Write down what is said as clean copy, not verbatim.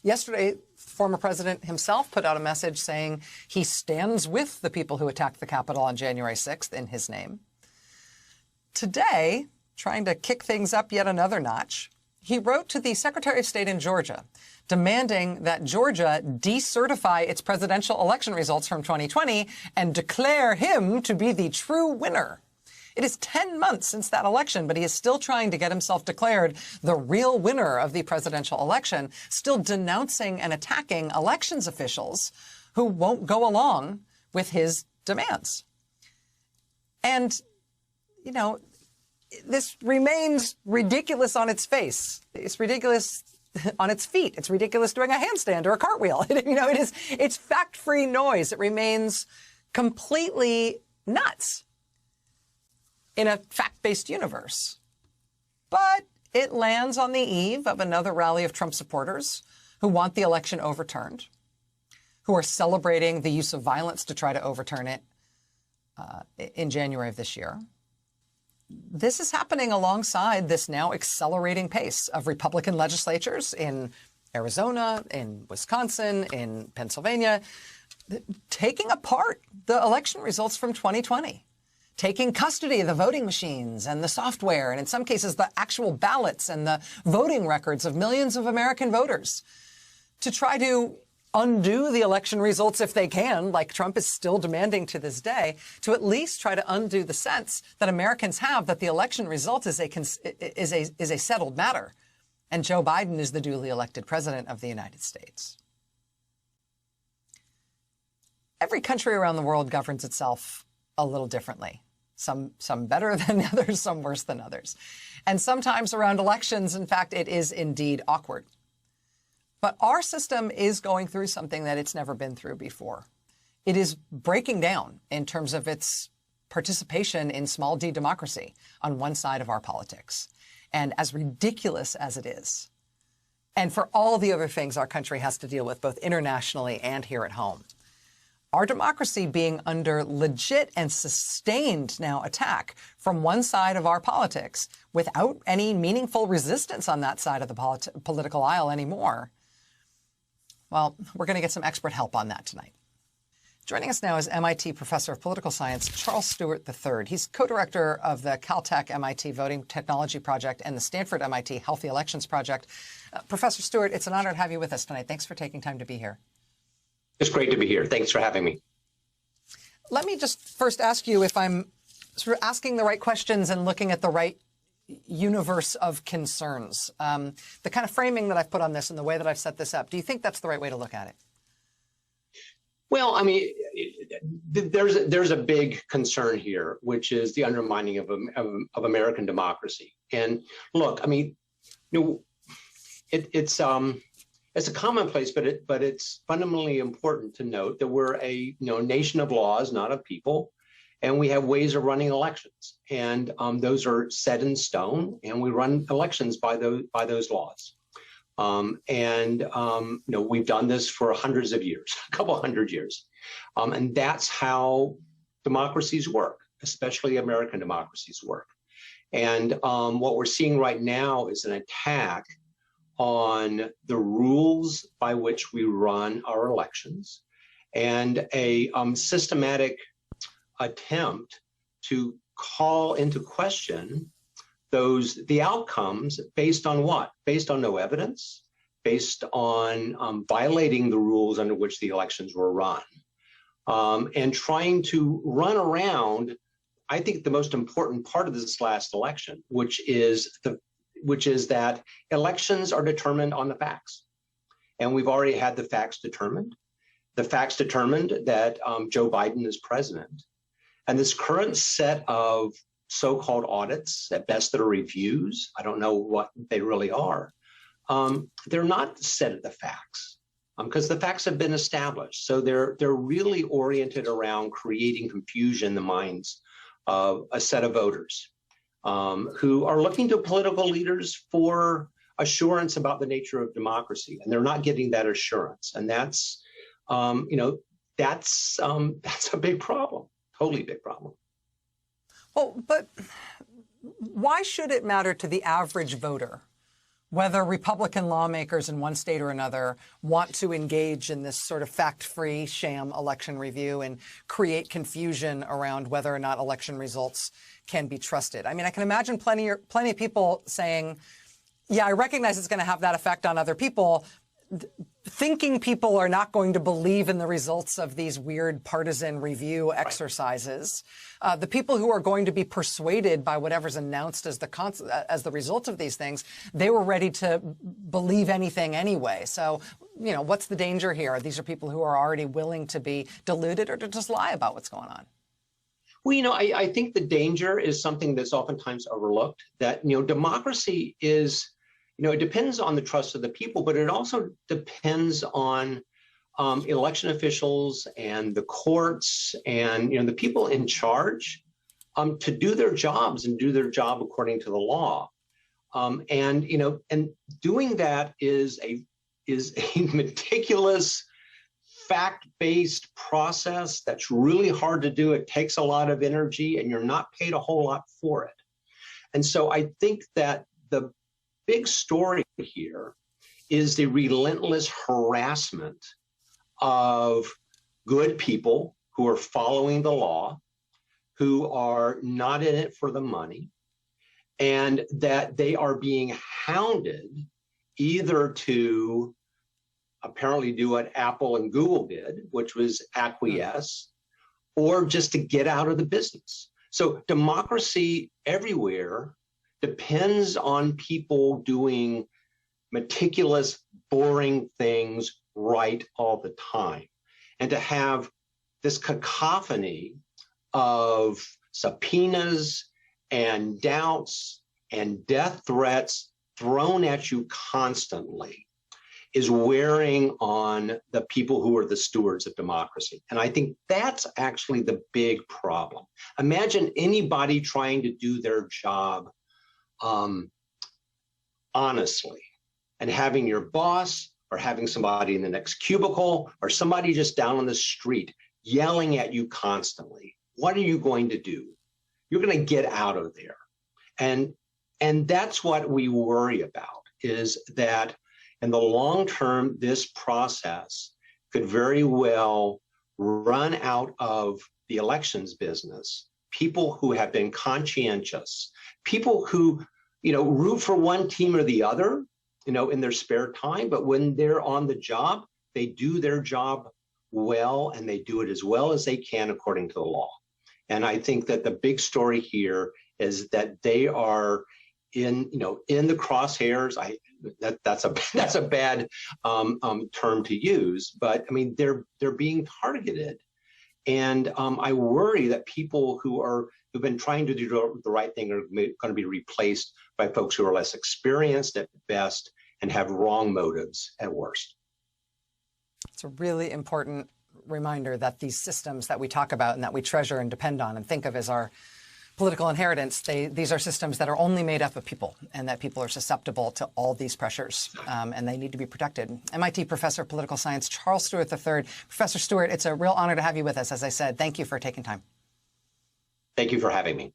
Yesterday, former president himself put out a message saying he stands with the people who attacked the Capitol on January 6th in his name. Today, trying to kick things up yet another notch, he wrote to the Secretary of State in Georgia, demanding that Georgia decertify its presidential election results from 2020 and declare him to be the true winner. It is 10 months since that election, but he is still trying to get himself declared the real winner of the presidential election, still denouncing and attacking elections officials who won't go along with his demands. And, you know, this remains ridiculous on its face. It's ridiculous on its feet. It's ridiculous doing a handstand or a cartwheel. It's fact-free noise. It remains completely nuts in a fact-based universe. But it lands on the eve of another rally of Trump supporters who want the election overturned, who are celebrating the use of violence to try to overturn it in January of this year. This is happening alongside this now accelerating pace of Republican legislatures in Arizona, in Wisconsin, in Pennsylvania, taking apart the election results from 2020. Taking custody of the voting machines and the software, and in some cases, the actual ballots and the voting records of millions of American voters to try to undo the election results if they can, like Trump is still demanding to this day, to at least try to undo the sense that Americans have that the election result is a settled matter, and Joe Biden is the duly elected president of the United States. Every country around the world governs itself a little differently. Some better than others, some worse than others. And sometimes around elections, in fact, it is indeed awkward. But our system is going through something that it's never been through before. It is breaking down in terms of its participation in small d democracy on one side of our politics. And as ridiculous as it is, and for all the other things our country has to deal with, both internationally and here at home, our democracy being under legit and sustained now attack from one side of our politics without any meaningful resistance on that side of the political aisle anymore. Well, we're going to get some expert help on that tonight. Joining us now is MIT professor of political science, Charles Stewart III. He's co-director of the Caltech MIT Voting Technology Project and the Stanford MIT Healthy Elections Project. Professor Stewart, it's an honor to have you with us tonight. Thanks for taking time to be here. It's great to be here. Thanks for having me. Let me just first ask you if I'm sort of asking the right questions and looking at the right universe of concerns. The kind of framing that I've put on this and the way that I've set this up, do you think that's the right way to look at it? Well, I mean, there's a big concern here, which is the undermining of American democracy. And look, I mean, it's a commonplace, but it's fundamentally important to note that we're a nation of laws, not of people, and we have ways of running elections, and those are set in stone, and we run elections by those laws. We've done this for hundreds of years, a couple hundred years, and that's how democracies work, especially American democracies work. And what we're seeing right now is an attack on the rules by which we run our elections, and a systematic attempt to call into question the outcomes based on what? Based on no evidence, based on violating the rules under which the elections were run, and trying to run around, I think, the most important part of this last election, which is that elections are determined on the facts. And we've already had the facts determined. The facts determined that Joe Biden is president. And this current set of so-called audits, at best that are reviews, I don't know what they really are, they're not set at the facts, because the facts have been established. So they're really oriented around creating confusion in the minds of a set of voters who are looking to political leaders for assurance about the nature of democracy, and they're not getting that assurance. And that's a big problem, totally big problem. Well, but why should it matter to the average voter whether Republican lawmakers in one state or another want to engage in this sort of fact-free sham election review and create confusion around whether or not election results can be trusted. I mean, I can imagine plenty of people saying, yeah, I recognize it's going to have that effect on other people, thinking people are not going to believe in the results of these weird partisan review exercises. The people who are going to be persuaded by whatever's announced as the result of these things, they were ready to believe anything anyway. So, you know, what's the danger here? These are people who are already willing to be deluded or to just lie about what's going on. Well, you know, I think the danger is something that's oftentimes overlooked, that, you know, democracy is, you know, it depends on the trust of the people, but it also depends on election officials and the courts and, you know, the people in charge to do their jobs and do their job according to the law. And, you know, and doing that is a meticulous, fact-based process that's really hard to do. It takes a lot of energy and you're not paid a whole lot for it. And so I think that the big story here is the relentless harassment of good people who are following the law, who are not in it for the money, and that they are being hounded either to apparently do what Apple and Google did, which was acquiesce, or just to get out of the business. So democracy everywhere depends on people doing meticulous, boring things right all the time. And to have this cacophony of subpoenas and doubts and death threats thrown at you constantly is wearing on the people who are the stewards of democracy. And I think that's actually the big problem. Imagine anybody trying to do their job honestly, and having your boss or having somebody in the next cubicle or somebody just down on the street yelling at you constantly. What are you going to do? You're going to get out of there. And that's what we worry about, is that in the long term, this process could very well run out of the elections business. People who have been conscientious, people who, you know, root for one team or the other, you know, in their spare time, but when they're on the job, they do their job well, and they do it as well as they can according to the law. And I think that the big story here is that they are in the crosshairs. That's a bad term to use, but I mean they're being targeted, and I worry that people who've been trying to do the right thing are going to be replaced by folks who are less experienced at best and have wrong motives at worst. It's a really important reminder that these systems that we talk about and that we treasure and depend on and think of as our political inheritance, these are systems that are only made up of people, and that people are susceptible to all these pressures, and they need to be protected. MIT Professor of Political Science Charles Stewart III. Professor Stewart, it's a real honor to have you with us. As I said, thank you for taking time. Thank you for having me.